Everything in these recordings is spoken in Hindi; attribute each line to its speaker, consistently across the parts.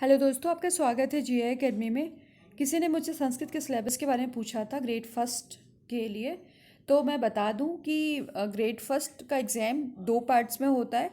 Speaker 1: हेलो दोस्तों, आपका स्वागत है जीआई एकेडमी में। किसी ने मुझसे संस्कृत के सिलेबस के बारे में पूछा था ग्रेड फर्स्ट के लिए। तो मैं बता दूं कि ग्रेड फर्स्ट का एग्ज़ाम दो पार्ट्स में होता है।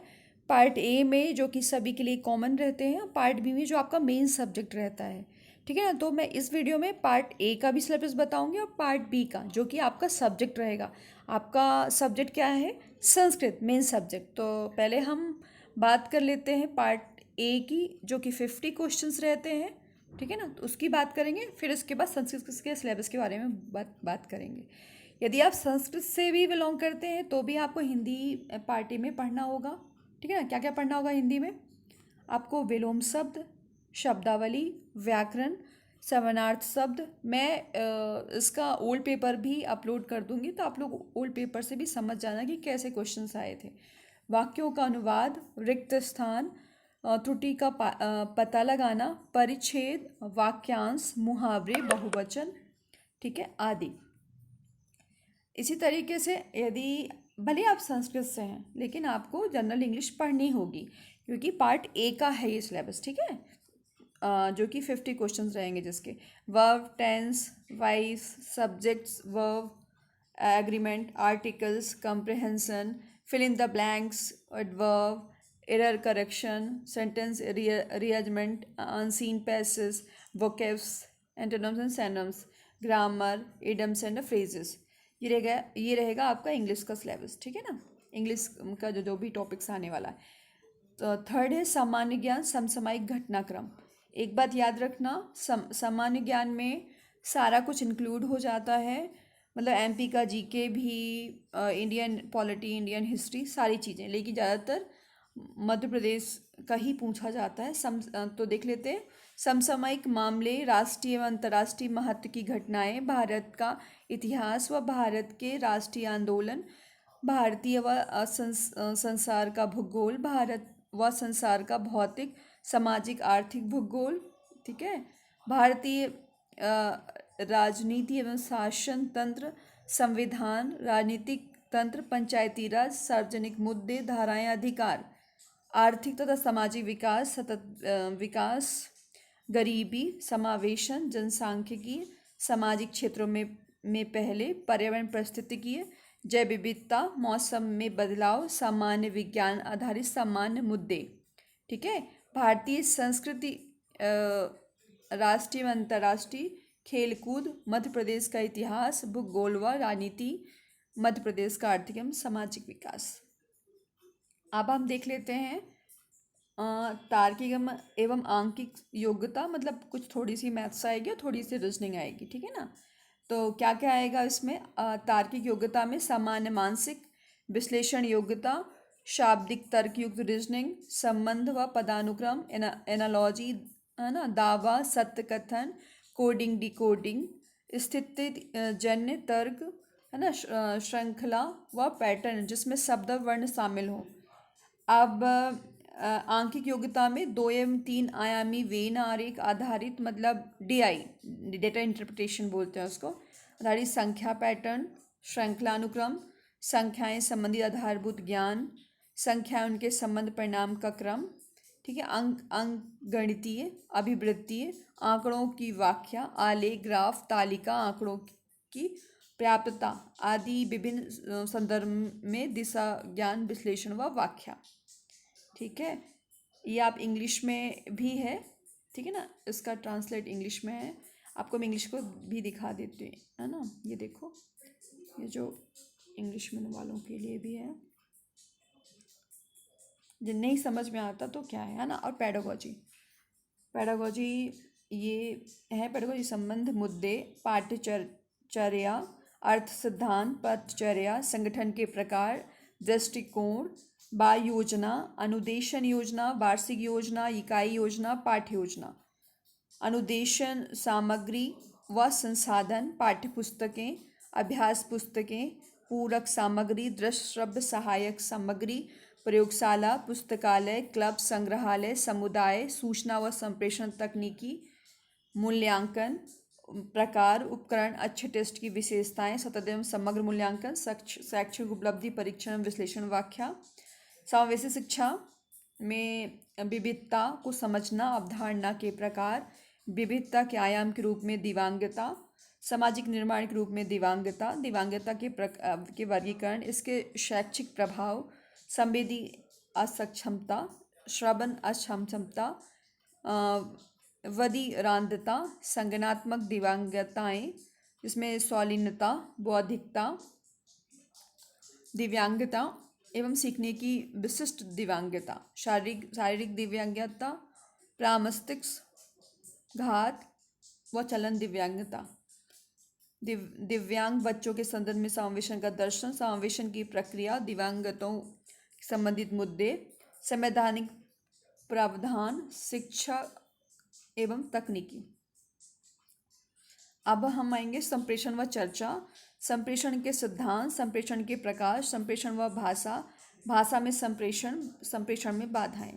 Speaker 1: पार्ट ए में जो कि सभी के लिए कॉमन रहते हैं, और पार्ट बी में जो आपका मेन सब्जेक्ट रहता है। ठीक है ना। तो मैं इस वीडियो में पार्ट ए का भी सिलेबस बताऊंगी और पार्ट बी का, जो कि आपका सब्जेक्ट रहेगा। आपका सब्जेक्ट क्या है? Sanskrit, main subject. तो पहले हम बात कर लेते हैं पार्ट ए की, जो कि 50 क्वेश्चंस रहते हैं। ठीक है ना। तो उसकी बात करेंगे, फिर उसके बाद संस्कृत के सिलेबस के बारे में बात करेंगे। यदि आप संस्कृत से भी बिलोंग करते हैं तो भी आपको हिंदी पार्टी में पढ़ना होगा। ठीक है ना। क्या क्या पढ़ना होगा हिंदी में? आपको विलोम शब्द, शब्दावली, व्याकरण, समानार्थ शब्द। मैं इसका ओल्ड पेपर भी अपलोड कर दूंगी, तो आप लोग ओल्ड पेपर से भी समझ जाना कि कैसे क्वेश्चंस आए थे। वाक्यों का अनुवाद, रिक्त स्थान, त्रुटि का पता लगाना, परिच्छेद, वाक्यांश, मुहावरे, बहुवचन, ठीक है, आदि। इसी तरीके से यदि भले आप संस्कृत से हैं लेकिन आपको जनरल इंग्लिश पढ़नी होगी, क्योंकि पार्ट ए का है ये सिलेबस। ठीक है। जो कि 50 क्वेश्चंस रहेंगे, जिसके verb, tense, voice, subjects, verb, agreement, articles, comprehension, fill in the blanks, adverb, error correction, sentence rearrangement, unseen passage, vocabs, antonyms and synonyms, grammar, idioms and phrases. ये रहेगा आपका इंग्लिश का सिलेबस। ठीक है ना। इंग्लिश का जो जो भी टॉपिक्स आने वाला है। तो थर्ड है सामान्य ज्ञान, समसामयिक घटनाक्रम। एक बात याद रखना, सामान्य ज्ञान में सारा कुछ इंक्लूड हो जाता है। मतलब एमपी का जीके भी, इंडियन पॉलिटी, इंडियन हिस्ट्री, सारी चीज़ें। लेकिन ज़्यादातर मध्य प्रदेश का ही पूछा जाता है। तो देख लेते हैं। समसामयिक मामले, राष्ट्रीय व अंतर्राष्ट्रीय महत्व की घटनाएं, भारत का इतिहास व भारत के राष्ट्रीय आंदोलन, भारतीय व संसार का भूगोल, भारत व संसार का भौतिक, सामाजिक, आर्थिक भूगोल। ठीक है। भारतीय राजनीति एवं शासन तंत्र, संविधान, राजनीतिक तंत्र, पंचायती राज, सार्वजनिक मुद्दे, धाराएं, अधिकार, आर्थिक तथा सामाजिक विकास, सतत विकास, गरीबी, समावेशन, जनसांख्यिकी, सामाजिक क्षेत्रों में पहले, पर्यावरण पारिस्थितिकी, जैव विविधता, मौसम में बदलाव, सामान्य विज्ञान आधारित सामान्य मुद्दे। ठीक है। भारतीय संस्कृति, राष्ट्रीय व अंतर्राष्ट्रीय, खेलकूद, मध्य प्रदेश का इतिहास, भूगोल व राजनीति, मध्य प्रदेश का आर्थिक एवं सामाजिक विकास। अब हम देख लेते हैं तार्किक एवं आंकिक योग्यता। मतलब कुछ थोड़ी सी मैथ्स आएगी और थोड़ी सी रीजनिंग आएगी। ठीक है ना। तो क्या क्या आएगा इसमें? तार्किक योग्यता में सामान्य मानसिक, विश्लेषण योग्यता, शाब्दिक तर्क युक्त रीजनिंग, संबंध व पदानुक्रम, एनालॉजी, है ना, दावा, सत्य कथन, कोडिंग, डिकोडिंग, स्थिति जन्य तर्क, है ना, श्रृंखला व पैटर्न, जिसमें शब्द और वर्ण शामिल हो। अब आंकिक योग्यता में 2 एवं 3 आयामी वेन आरेख आधारित, मतलब डीआई, डेटा इंटरप्रिटेशन बोलते हैं उसको, आधारित संख्या पैटर्न, श्रृंखलानुक्रम, संख्याएं संबंधी आधारभूत ज्ञान, संख्या उनके संबंध परिणाम का क्रम। ठीक है। अंक गणितीय, अभिवृत्तीय, आंकड़ों की व्याख्या, आलेख, ग्राफ, तालिका, आंकड़ों की पर्याप्तता आदि, विभिन्न संदर्भ में दिशा ज्ञान, विश्लेषण व व्याख्या। ठीक है। ये आप इंग्लिश में भी है। ठीक है ना। इसका ट्रांसलेट इंग्लिश में है। आपको मैं इंग्लिश को भी दिखा देती हूँ, है ना। ये देखो, ये जो इंग्लिश में वालों के लिए भी है, जिन नहीं समझ में आता तो क्या है ना। और पेडागोजी, पेडागोजी ये है। पेडागोजी संबंध, मुद्दे, पाठ्यचर्या, अर्थ सिद्धांत, पथचर्या, संगठन के प्रकार, दृष्टिकोण, बाह्य योजना, अनुदेशन योजना, वार्षिक योजना, इकाई योजना, पाठ्य योजना, अनुदेशन सामग्री व संसाधन, पाठ्य पुस्तकें, अभ्यास पुस्तकें, पूरक सामग्री, दृश्य श्रव्य सहायक सामग्री, प्रयोगशाला, पुस्तकालय, क्लब, संग्रहालय, समुदाय, सूचना व संप्रेषण तकनीकी, मूल्यांकन, प्रकार, उपकरण, अच्छे टेस्ट की विशेषताएं, सतत एवं समग्र मूल्यांकन, शैक्षिक उपलब्धि, परीक्षण, विश्लेषण, व्याख्या। समावेशी शिक्षा में विविधता को समझना, अवधारणा के प्रकार, विविधता के आयाम के रूप में दिव्यांगता, सामाजिक निर्माण के रूप में दिव्यांगता, दिव्यांगता के वर्गीकरण, इसके शैक्षिक प्रभाव, संवेदी असक्षमता, श्रवण अक्षमता, वधिरांधता, संज्ञानात्मक दिव्यांगताएं, जिसमें स्वालीनता, बौद्धिकता, दिव्यांगता एवं सीखने की विशिष्ट दिव्यांगता, शारीरिक दिव्यांगता, प्रामस्तिष्क घात व चलन दिव्यांगता, दिव्यांग बच्चों के संदर्भ में समावेशन का दर्शन, समावेशन की प्रक्रिया, दिव्यांगतों संबंधित मुद्दे, संवैधानिक प्रावधान, शिक्षा एवं तकनीकी। अब हम आएंगे संप्रेषण व चर्चा। संप्रेषण के सिद्धांत, संप्रेषण के प्रकार, संप्रेषण व भाषा, भाषा में संप्रेषण, संप्रेषण में बाधाएं।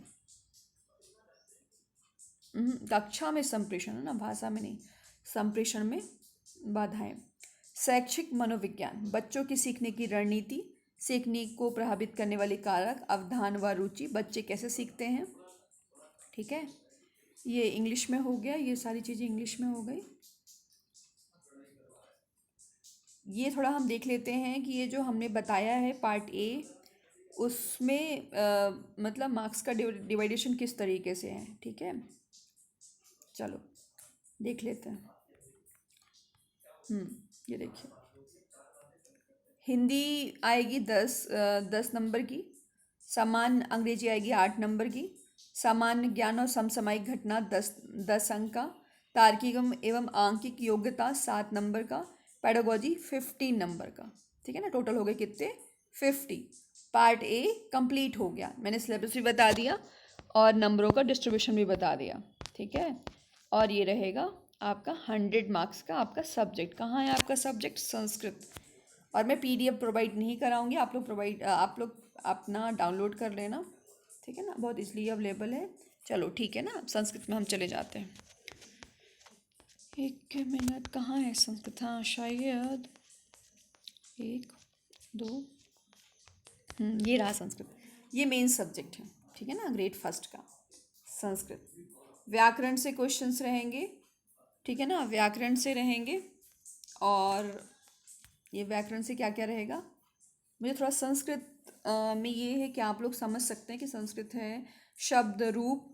Speaker 1: कक्षा में संप्रेषण है ना, भाषा में नहीं, संप्रेषण में बाधाएं। शैक्षिक मनोविज्ञान, बच्चों की सीखने की रणनीति, सीखने को प्रभावित करने वाले कारक, अवधान व रुचि, बच्चे कैसे सीखते हैं। ठीक है, ये इंग्लिश में हो गया, ये सारी चीज़ें इंग्लिश में हो गई। ये थोड़ा हम देख लेते हैं कि ये जो हमने बताया है पार्ट ए, उसमें मतलब मार्क्स का डिवाइडेशन किस तरीके से है। ठीक है, चलो देख लेते हैं। ये देखिए, हिंदी आएगी 10 नंबर की, सामान्य अंग्रेजी आएगी 8 नंबर की, सामान्य ज्ञान और समसामयिक घटना 10 अंक का, तार्किक एवं आंकिक योग्यता 7 नंबर का, पेडागोजी 15 नंबर का। ठीक है ना, टोटल हो गए कितने, 50। पार्ट ए कंप्लीट हो गया, मैंने सिलेबस भी बता दिया और नंबरों का डिस्ट्रीब्यूशन भी बता दिया। ठीक है, और ये रहेगा आपका 100 मार्क्स का आपका सब्जेक्ट। कहाँ है आपका सब्जेक्ट, संस्कृत। और मैं PDF प्रोवाइड नहीं कराऊंगी, आप लोग अपना डाउनलोड कर लेना। ठीक है ना, बहुत इसलिए अवेलेबल है। चलो ठीक है ना, संस्कृत में हम चले जाते हैं। 1 मिनट, कहाँ है संस्कृत, हाँ शायद 1 2, ये रहा संस्कृत। ये मेन सब्जेक्ट है, ठीक है ना, ग्रेड फर्स्ट का संस्कृत। व्याकरण से क्वेश्चंस रहेंगे, ठीक है ना, व्याकरण से रहेंगे। और ये व्याकरण से क्या क्या रहेगा, मुझे थोड़ा संस्कृत में ये है कि आप लोग समझ सकते हैं कि संस्कृत है शब्द रूप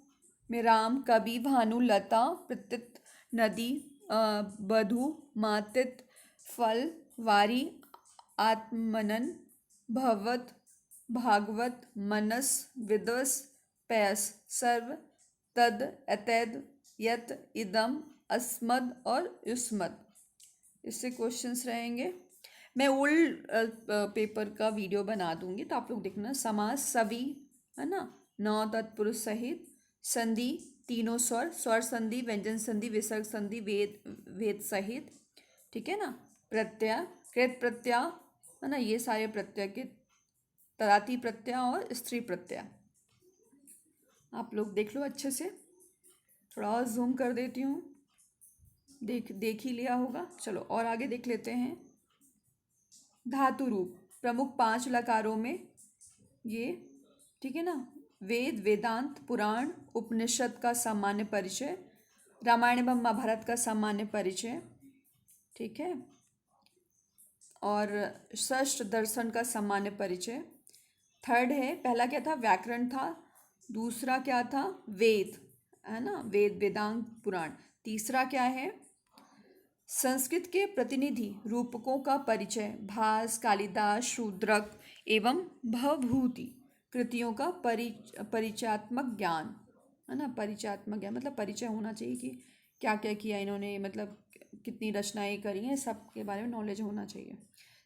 Speaker 1: में राम, कवि, भानु, लता, प्रतीत, नदी, बधु, मातित, फल, वारी, आत्मनन, भगवत, भागवत, मनस, विदस, पयस, सर्व, तद, अतैद, यत, इदम, अस्मद और युष्मद। इससे क्वेश्चंस रहेंगे। मैं ओल्ड पेपर का वीडियो बना दूंगी, तो आप लोग देखना। समास, सभी, है ना, 9 तत्पुरुष सहित, संधि, तीनों स्वर, स्वर संधि, व्यंजन संधि, विसर्ग संधि, वेद सहित। ठीक है ना, प्रत्यय, कृत प्रत्यय, है ना, ये सारे प्रत्यय के, तराती प्रत्यय और स्त्री प्रत्यय आप लोग देख लो अच्छे से। थोड़ा और जूम कर देती हूँ, देख ही लिया होगा। चलो और आगे देख लेते हैं। धातु रूप, प्रमुख 5 लकारों में ये, ठीक है ना, वेद, वेदांत, पुराण, उपनिषद का सामान्य परिचय, रामायण एवं महाभारत का सामान्य परिचय। ठीक है, और षष्ठ दर्शन का सामान्य परिचय। थर्ड है, पहला क्या था, व्याकरण था। दूसरा क्या था, वेद, है ना, वेद, वेदांत, पुराण। तीसरा क्या है, संस्कृत के प्रतिनिधि रूपकों का परिचय, भास, कालिदास, शूद्रक एवं भवभूति कृतियों का परिचयात्मक ज्ञान, है ना, परिचयात्मक ज्ञान मतलब परिचय होना चाहिए कि क्या क्या किया इन्होंने, मतलब कितनी रचनाएं करी हैं, सब के बारे में नॉलेज होना चाहिए।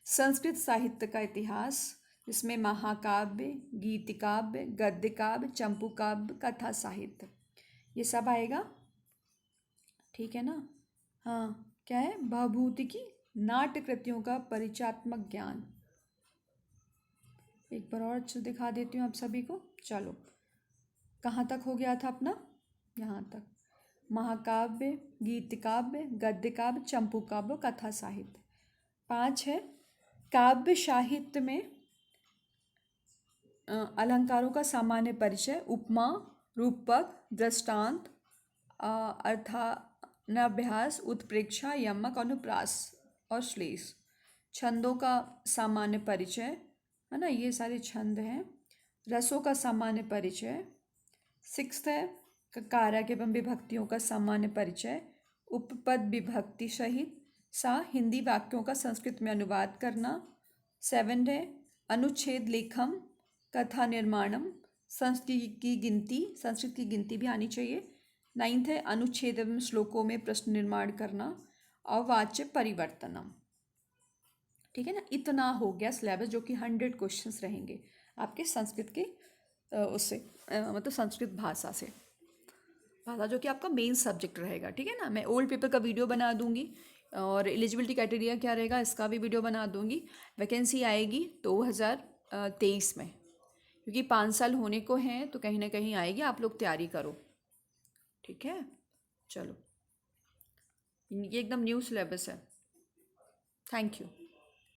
Speaker 1: संस्कृत साहित्य का इतिहास, जिसमें महाकाव्य, गीत काव्य, गद्य काव्य, चंपू काव्य, कथा साहित्य, ये सब आएगा। ठीक है ना, हाँ, क्या है, भवभूति की नाट्य कृतियों का परिचयात्मक ज्ञान। एक बार और अच्छे दिखा देती हूँ आप सभी को। चलो, कहाँ तक हो गया था अपना, यहाँ तक। महाकाव्य, गीत काव्य, गद्य काव्य, चंपू काव्य, कथा साहित्य। 5 है, काव्य साहित्य में अलंकारों का सामान्य परिचय, उपमा, रूपक, दृष्टांत, अर्थान्याभ्यास, उत्प्रेक्षा, यमक, अनुप्रास और श्लेष। छंदों का सामान्य परिचय, है ना, ये सारे छंद हैं। रसों का सामान्य परिचय। सिक्स्थ है कारक एवं विभक्तियों का सामान्य परिचय, उपपद विभक्ति सहित। सा हिंदी वाक्यों का संस्कृत में अनुवाद करना। सेवन है अनुच्छेद लेखम, कथा निर्माणम, संस्कृत की गिनती भी आनी चाहिए। नाइन्थ है अनुच्छेद एवं श्लोकों में प्रश्न निर्माण करना और वाच्य परिवर्तनम। ठीक है ना, इतना हो गया सिलेबस, जो कि 100 क्वेश्चंस रहेंगे आपके संस्कृत के उससे मतलब संस्कृत भाषा से, भाषा जो कि आपका मेन सब्जेक्ट रहेगा। ठीक है ना, मैं ओल्ड पेपर का वीडियो बना दूंगी और एलिजिबिलिटी क्राइटेरिया क्या रहेगा इसका भी वीडियो बना दूंगी। वैकेंसी आएगी 2023 में, क्योंकि 5 साल होने को हैं तो कहीं ना कहीं आएगी, आप लोग तैयारी करो। ठीक है, चलो, ये एकदम न्यू सिलेबस है। Thank you.